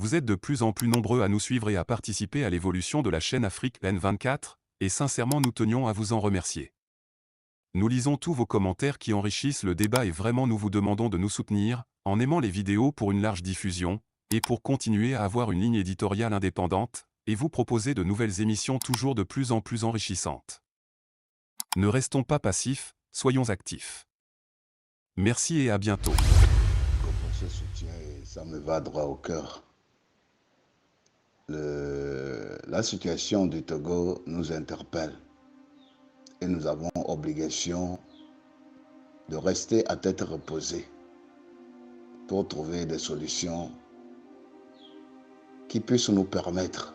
Vous êtes de plus en plus nombreux à nous suivre et à participer à l'évolution de la chaîne Afrique N24, et sincèrement nous tenions à vous en remercier. Nous lisons tous vos commentaires qui enrichissent le débat et vraiment nous vous demandons de nous soutenir, en aimant les vidéos pour une large diffusion, et pour continuer à avoir une ligne éditoriale indépendante, et vous proposer de nouvelles émissions toujours de plus en plus enrichissantes. Ne restons pas passifs, soyons actifs. Merci et à bientôt. Pour ce soutien, ça me va droit au cœur. La situation du Togo nous interpelle et nous avons obligation de rester à tête reposée pour trouver des solutions qui puissent nous permettre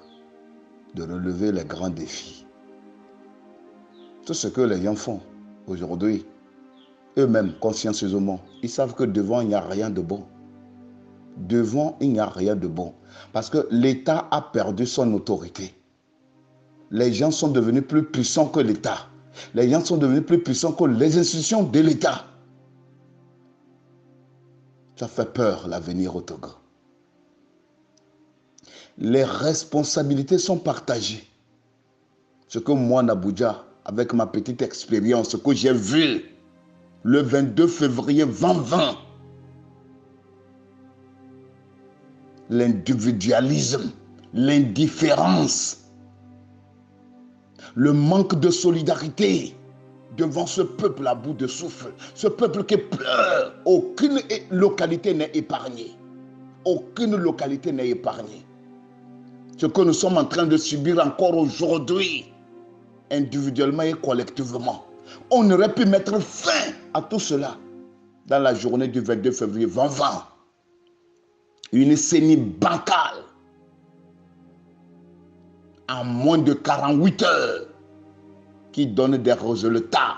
de relever les grands défis. Tout ce que les gens font aujourd'hui, eux-mêmes, consciencieusement, ils savent que devant, il n'y a rien de bon. Devant, il n'y a rien de bon. Parce que l'État a perdu son autorité. Les gens sont devenus plus puissants que l'État. Les gens sont devenus plus puissants que les institutions de l'État. Ça fait peur, l'avenir au Togo. Les responsabilités sont partagées. Ce que moi, Nabouja, avec ma petite expérience, ce que j'ai vu le 22 février 2020, l'individualisme, l'indifférence, le manque de solidarité devant ce peuple à bout de souffle, ce peuple qui pleure. Aucune localité n'est épargnée. Aucune localité n'est épargnée. Ce que nous sommes en train de subir encore aujourd'hui, individuellement et collectivement. On aurait pu mettre fin à tout cela dans la journée du 22 février 2020. Une CENI bancale en moins de 48 heures qui donne des résultats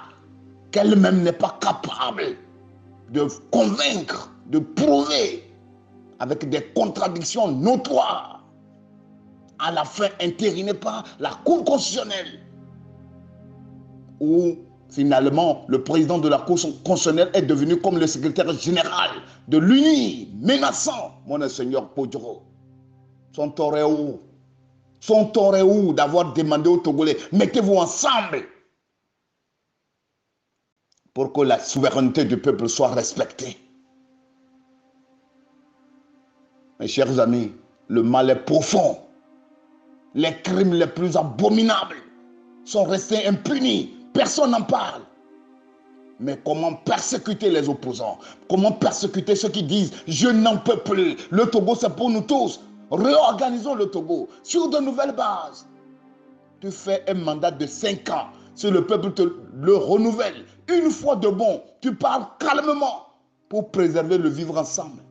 qu'elle-même n'est pas capable de convaincre, de prouver avec des contradictions notoires, à la fin entérinées par la Cour constitutionnelle, où finalement le président de la Cour constitutionnelle est devenu comme le secrétaire général de l'UNI, menaçant Monseigneur Podjoro. Son tort est où? Son tort est où d'avoir demandé aux Togolais, mettez-vous ensemble pour que la souveraineté du peuple soit respectée. Mes chers amis, le mal est profond. Les crimes les plus abominables sont restés impunis. Personne n'en parle. Mais comment persécuter les opposants? Comment persécuter ceux qui disent « Je n'en peux plus, le Togo c'est pour nous tous ». Réorganisons le Togo sur de nouvelles bases. Tu fais un mandat de 5 ans. Si le peuple te le renouvelle, une fois de bon, tu parles calmement pour préserver le vivre ensemble.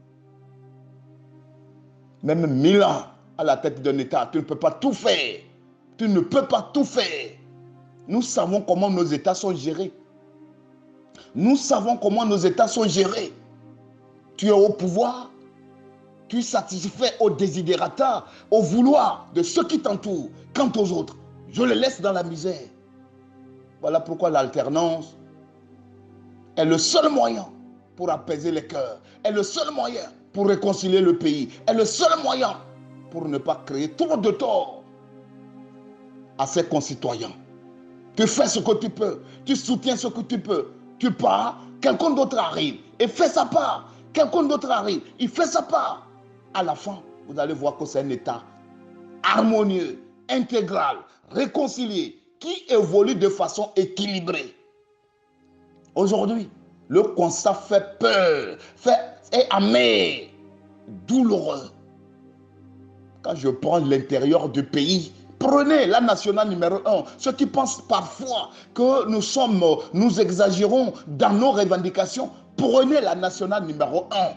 Même 1000 ans à la tête d'un État, tu ne peux pas tout faire. Tu ne peux pas tout faire. Nous savons comment nos États sont gérés. Nous savons comment nos États sont gérés. Tu es au pouvoir, tu satisfais aux désidérata, au vouloir de ceux qui t'entourent. Quant aux autres, je les laisse dans la misère. Voilà pourquoi l'alternance est le seul moyen pour apaiser les cœurs, est le seul moyen pour réconcilier le pays, est le seul moyen pour ne pas créer trop de tort à ses concitoyens. Tu fais ce que tu peux, tu soutiens ce que tu peux, tu pars, quelqu'un d'autre arrive et fait sa part, quelqu'un d'autre arrive, il fait sa part. À la fin, vous allez voir que c'est un État harmonieux, intégral, réconcilié, qui évolue de façon équilibrée. Aujourd'hui, le constat fait peur, est amer, douloureux. Quand je prends l'intérieur du pays, prenez la nationale numéro 1. Ceux qui pensent parfois que nous exagérons dans nos revendications, prenez la nationale numéro 1.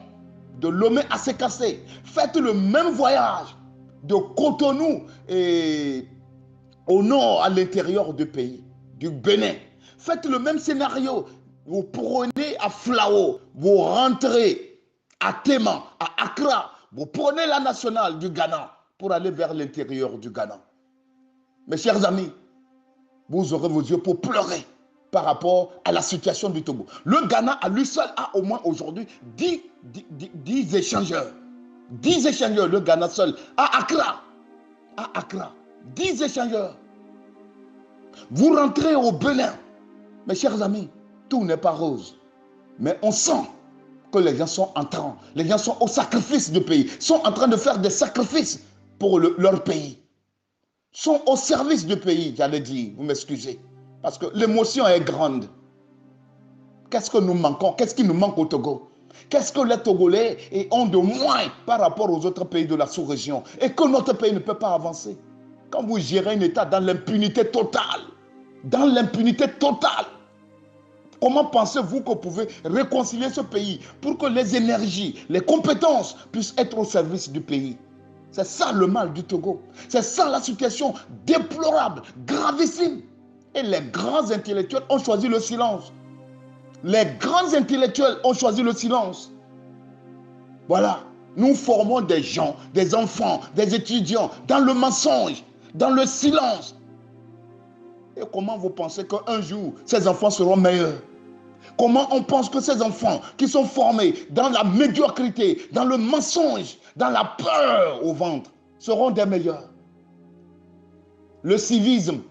De Lomé à Sékassé. Faites le même voyage de Cotonou et au nord, à l'intérieur du pays, du Bénin. Faites le même scénario. Vous prenez à Flao, vous rentrez à Téma, à Accra, vous prenez la nationale du Ghana pour aller vers l'intérieur du Ghana. Mes chers amis, vous aurez vos yeux pour pleurer par rapport à la situation du Togo. Le Ghana, à lui seul, a au moins aujourd'hui 10 échangeurs. 10 échangeurs, le Ghana seul, à Accra. À Accra. 10 échangeurs. Vous rentrez au Bénin. Mes chers amis, tout n'est pas rose. Mais on sent que les gens sont en train, les gens sont au sacrifice du pays, sont en train de faire des sacrifices pour leur pays. Sont au service du pays, j'allais dire, vous m'excusez. Parce que l'émotion est grande. Qu'est-ce que nous manquons? Qu'est-ce qui nous manque au Togo? Qu'est-ce que les Togolais ont de moins par rapport aux autres pays de la sous-région et que notre pays ne peut pas avancer? Quand vous gérez un État dans l'impunité totale, comment pensez-vous que vous pouvez réconcilier ce pays pour que les énergies, les compétences puissent être au service du pays? C'est ça le mal du Togo. C'est ça la situation déplorable, gravissime. Et les grands intellectuels ont choisi le silence. Les grands intellectuels ont choisi le silence. Voilà. Nous formons des gens, des enfants, des étudiants dans le mensonge, dans le silence. Et comment vous pensez qu'un jour, ces enfants seront meilleurs? Comment on pense que ces enfants qui sont formés dans la médiocrité, dans le mensonge, dans la peur au ventre, seront des meilleurs? Le civisme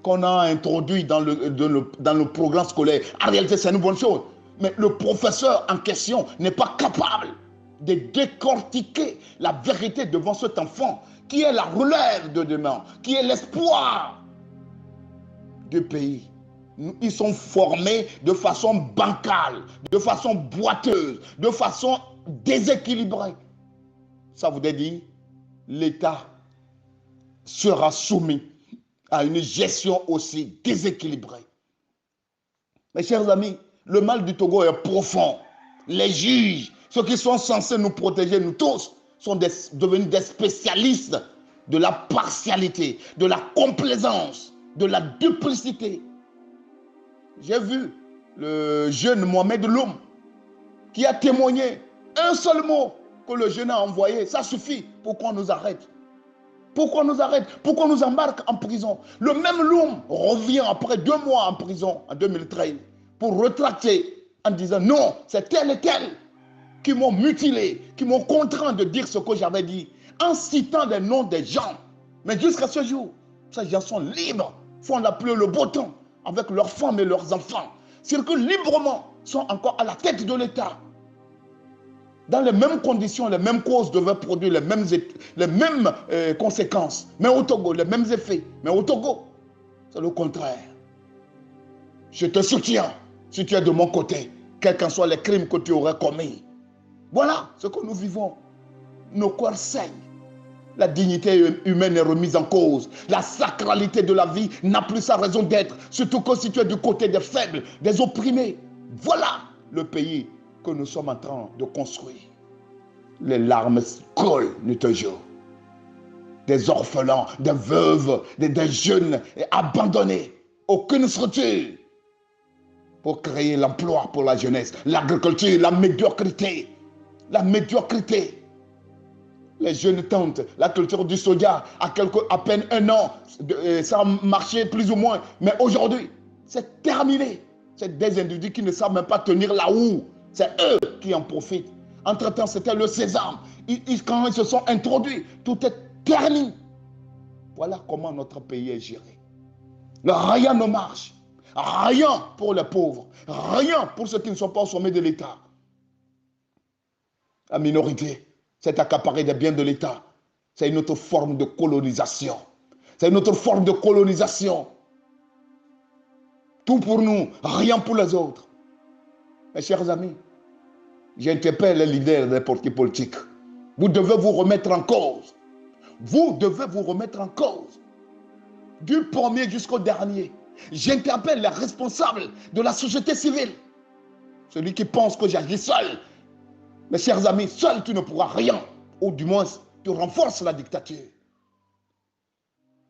qu'on a introduit dans le programme scolaire, en réalité c'est une bonne chose. Mais le professeur en question n'est pas capable de décortiquer la vérité devant cet enfant qui est la relève de demain, qui est l'espoir du pays. Ils sont formés de façon bancale, de façon boiteuse, de façon déséquilibrée. Ça voudrait dire l'État sera soumis à une gestion aussi déséquilibrée. Mes chers amis, le mal du Togo est profond. Les juges, ceux qui sont censés nous protéger, nous tous, sont devenus des spécialistes de la partialité, de la complaisance, de la duplicité. J'ai vu le jeune Mohamed Loum qui a témoigné un seul mot que le jeune a envoyé. Ça suffit pour qu'on nous arrête. Pourquoi nous arrête? Pourquoi nous embarque en prison? Le même Loum revient après 2 mois en prison en 2013 pour retracter en disant non, c'est tel et tel qui m'ont mutilé, qui m'ont contraint de dire ce que j'avais dit, en citant les noms des gens. Mais jusqu'à ce jour, ces gens sont libres, font la pluie et le beau temps avec leurs femmes et leurs enfants, circulent librement, sont encore à la tête de l'État. Dans les mêmes conditions, les mêmes causes devaient produire les mêmes conséquences. Mais au Togo, les mêmes effets. Mais au Togo, c'est le contraire. Je te soutiens si tu es de mon côté, quels qu'en soient les crimes que tu aurais commis. Voilà ce que nous vivons. Nos corps saignent. La dignité humaine est remise en cause. La sacralité de la vie n'a plus sa raison d'être, surtout que si tu es du côté des faibles, des opprimés. Voilà le pays que nous sommes en train de construire. Les larmes coulent nuit et jour. Des orphelins, des veuves, des jeunes abandonnés. Aucune structure pour créer l'emploi pour la jeunesse. L'agriculture, la médiocrité. La médiocrité. Les jeunes tentent la culture du soja à peine 1 an. Ça a marché plus ou moins. Mais aujourd'hui, c'est terminé. C'est des individus qui ne savent même pas tenir la houe. C'est eux qui en profitent. Entre-temps, c'était le sésame. Quand ils se sont introduits, tout est terni. Voilà comment notre pays est géré. Rien ne marche. Rien pour les pauvres. Rien pour ceux qui ne sont pas au sommet de l'État. La minorité s'est accaparée des biens de l'État. C'est une autre forme de colonisation. C'est une autre forme de colonisation. Tout pour nous, rien pour les autres. Mes chers amis, j'interpelle les leaders des partis politiques. Vous devez vous remettre en cause. Vous devez vous remettre en cause. Du premier jusqu'au dernier. J'interpelle les responsables de la société civile. Celui qui pense que j'agis seul. Mes chers amis, seul tu ne pourras rien. Ou du moins, tu renforces la dictature.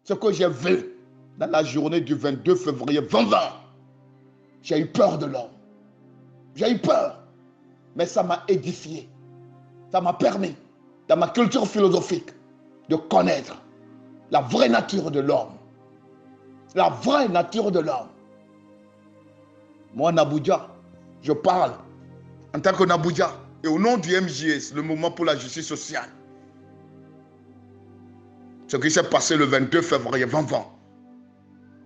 Ce que j'ai vu dans la journée du 22 février 2020, j'ai eu peur de l'homme. J'ai eu peur. Mais ça m'a édifié. Ça m'a permis, dans ma culture philosophique, de connaître la vraie nature de l'homme. La vraie nature de l'homme. Moi, Nabouja, je parle en tant que Nabouja. et au nom du MJS, le Mouvement pour la justice sociale, ce qui s'est passé le 22 février 2020,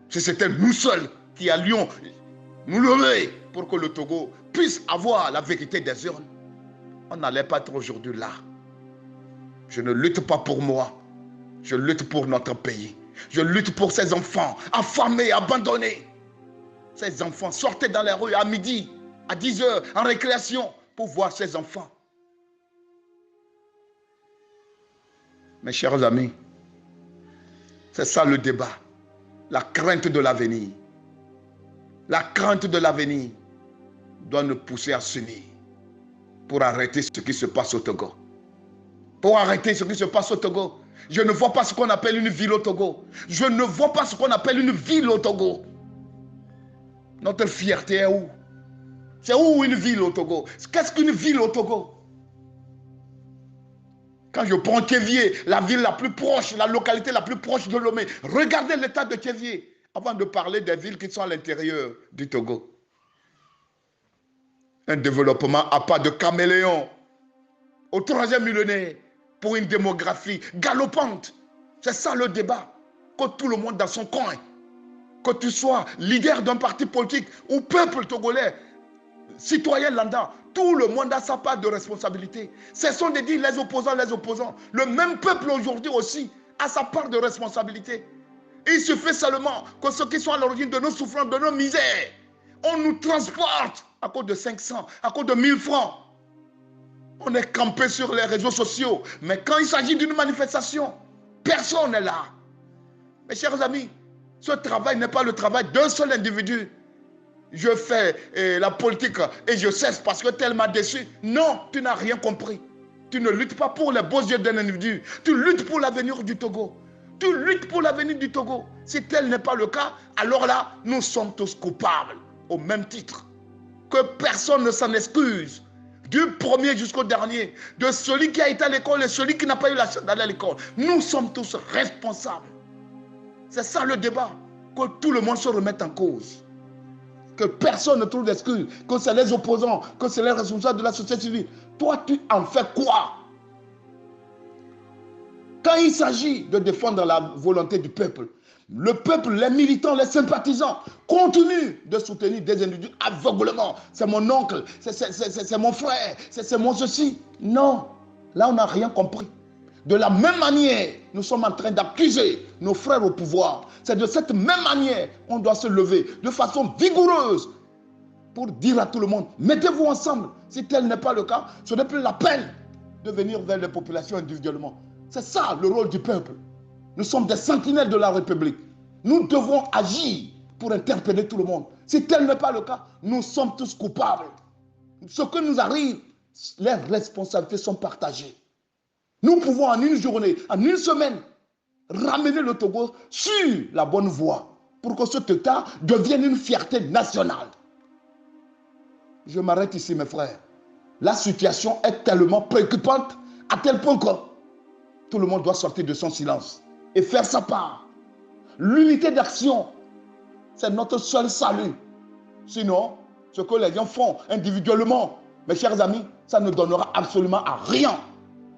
si c'était nous seuls qui allions nous lever pour que le Togo puisse avoir la vérité des urnes, on n'allait pas être aujourd'hui là. Je ne lutte pas pour moi, je lutte pour notre pays. Je lutte pour ces enfants affamés, abandonnés. Ces enfants sortaient dans les rues à midi, à 10 heures, en récréation, pour voir ces enfants. Mes chers amis, c'est ça le débat. La crainte de l'avenir. La crainte de l'avenir doit nous pousser à s'unir pour arrêter ce qui se passe au Togo. Pour arrêter ce qui se passe au Togo. Je ne vois pas ce qu'on appelle une ville au Togo. Je ne vois pas ce qu'on appelle une ville au Togo. Notre fierté est où? C'est où une ville au Togo? Qu'est-ce qu'une ville au Togo? Quand je prends Kévié, la ville la plus proche, la localité la plus proche de Lomé, regardez l'état de Kévié avant de parler des villes qui sont à l'intérieur du Togo. Un développement à pas de caméléon au 3e millénaire pour une démographie galopante. C'est ça le débat. Que tout le monde dans son coin, que tu sois leader d'un parti politique ou peuple togolais, citoyen lambda, tout le monde a sa part de responsabilité. Cessons de dire les opposants, les opposants. Le même peuple aujourd'hui aussi a sa part de responsabilité. Il suffit seulement que ceux qui sont à l'origine de nos souffrances, de nos misères, on nous transporte à cause de 500, à cause de 1000 francs. On est campé sur les réseaux sociaux. Mais quand il s'agit d'une manifestation, personne n'est là. Mes chers amis, ce travail n'est pas le travail d'un seul individu. Je fais la politique et je cesse parce que tel m'a déçu. Non, tu n'as rien compris. Tu ne luttes pas pour les beaux yeux d'un individu. Tu luttes pour l'avenir du Togo. Tu luttes pour l'avenir du Togo. Si tel n'est pas le cas, alors là, nous sommes tous coupables. Au même titre. Que personne ne s'en excuse. Du premier jusqu'au dernier. De celui qui a été à l'école et celui qui n'a pas eu la chance d'aller à l'école. Nous sommes tous responsables. C'est ça le débat. Que tout le monde se remette en cause. Que personne ne trouve d'excuses. Que c'est les opposants. Que c'est les responsables de la société civile. Toi, tu en fais quoi? Quand il s'agit de défendre la volonté du peuple, le peuple, les militants, les sympathisants continuent de soutenir des individus aveuglement. C'est mon oncle, c'est mon frère, c'est mon ceci. Non, là on n'a rien compris. De la même manière, nous sommes en train d'accuser nos frères au pouvoir. C'est de cette même manière qu'on doit se lever de façon vigoureuse pour dire à tout le monde, mettez-vous ensemble. Si tel n'est pas le cas, ce n'est plus la peine de venir vers les populations individuellement. C'est ça le rôle du peuple. Nous sommes des sentinelles de la République. Nous devons agir pour interpeller tout le monde. Si tel n'est pas le cas, nous sommes tous coupables. Ce que nous arrive, les responsabilités sont partagées. Nous pouvons en une journée, en une semaine, ramener le Togo sur la bonne voie pour que cet État devienne une fierté nationale. Je m'arrête ici, mes frères. La situation est tellement préoccupante à tel point que tout le monde doit sortir de son silence et faire sa part. L'unité d'action, c'est notre seul salut. Sinon, ce que les gens font individuellement, mes chers amis, ça ne donnera absolument à rien.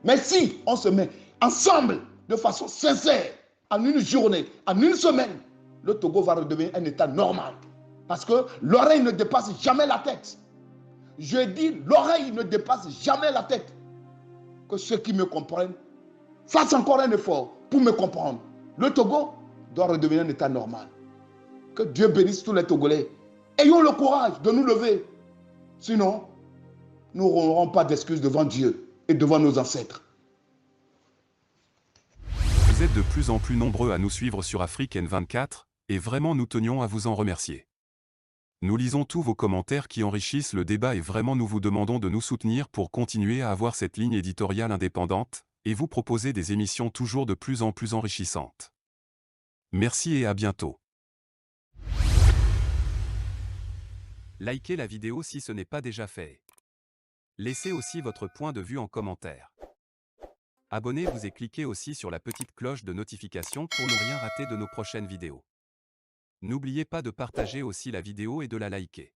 Mais si on se met ensemble de façon sincère, en une journée, en une semaine, le Togo va redevenir un État normal. Parce que l'oreille ne dépasse jamais la tête. Je dis, l'oreille ne dépasse jamais la tête. Que ceux qui me comprennent fassent encore un effort pour me comprendre. Le Togo doit redevenir un État normal. Que Dieu bénisse tous les Togolais. Ayons le courage de nous lever. Sinon, nous n'aurons pas d'excuses devant Dieu et devant nos ancêtres. Vous êtes de plus en plus nombreux à nous suivre sur Afrique N24, et vraiment nous tenions à vous en remercier. Nous lisons tous vos commentaires qui enrichissent le débat et vraiment nous vous demandons de nous soutenir pour continuer à avoir cette ligne éditoriale indépendante, et vous proposer des émissions toujours de plus en plus enrichissantes. Merci et à bientôt. Likez la vidéo si ce n'est pas déjà fait. Laissez aussi votre point de vue en commentaire. Abonnez-vous et cliquez aussi sur la petite cloche de notification pour ne rien rater de nos prochaines vidéos. N'oubliez pas de partager aussi la vidéo et de la liker.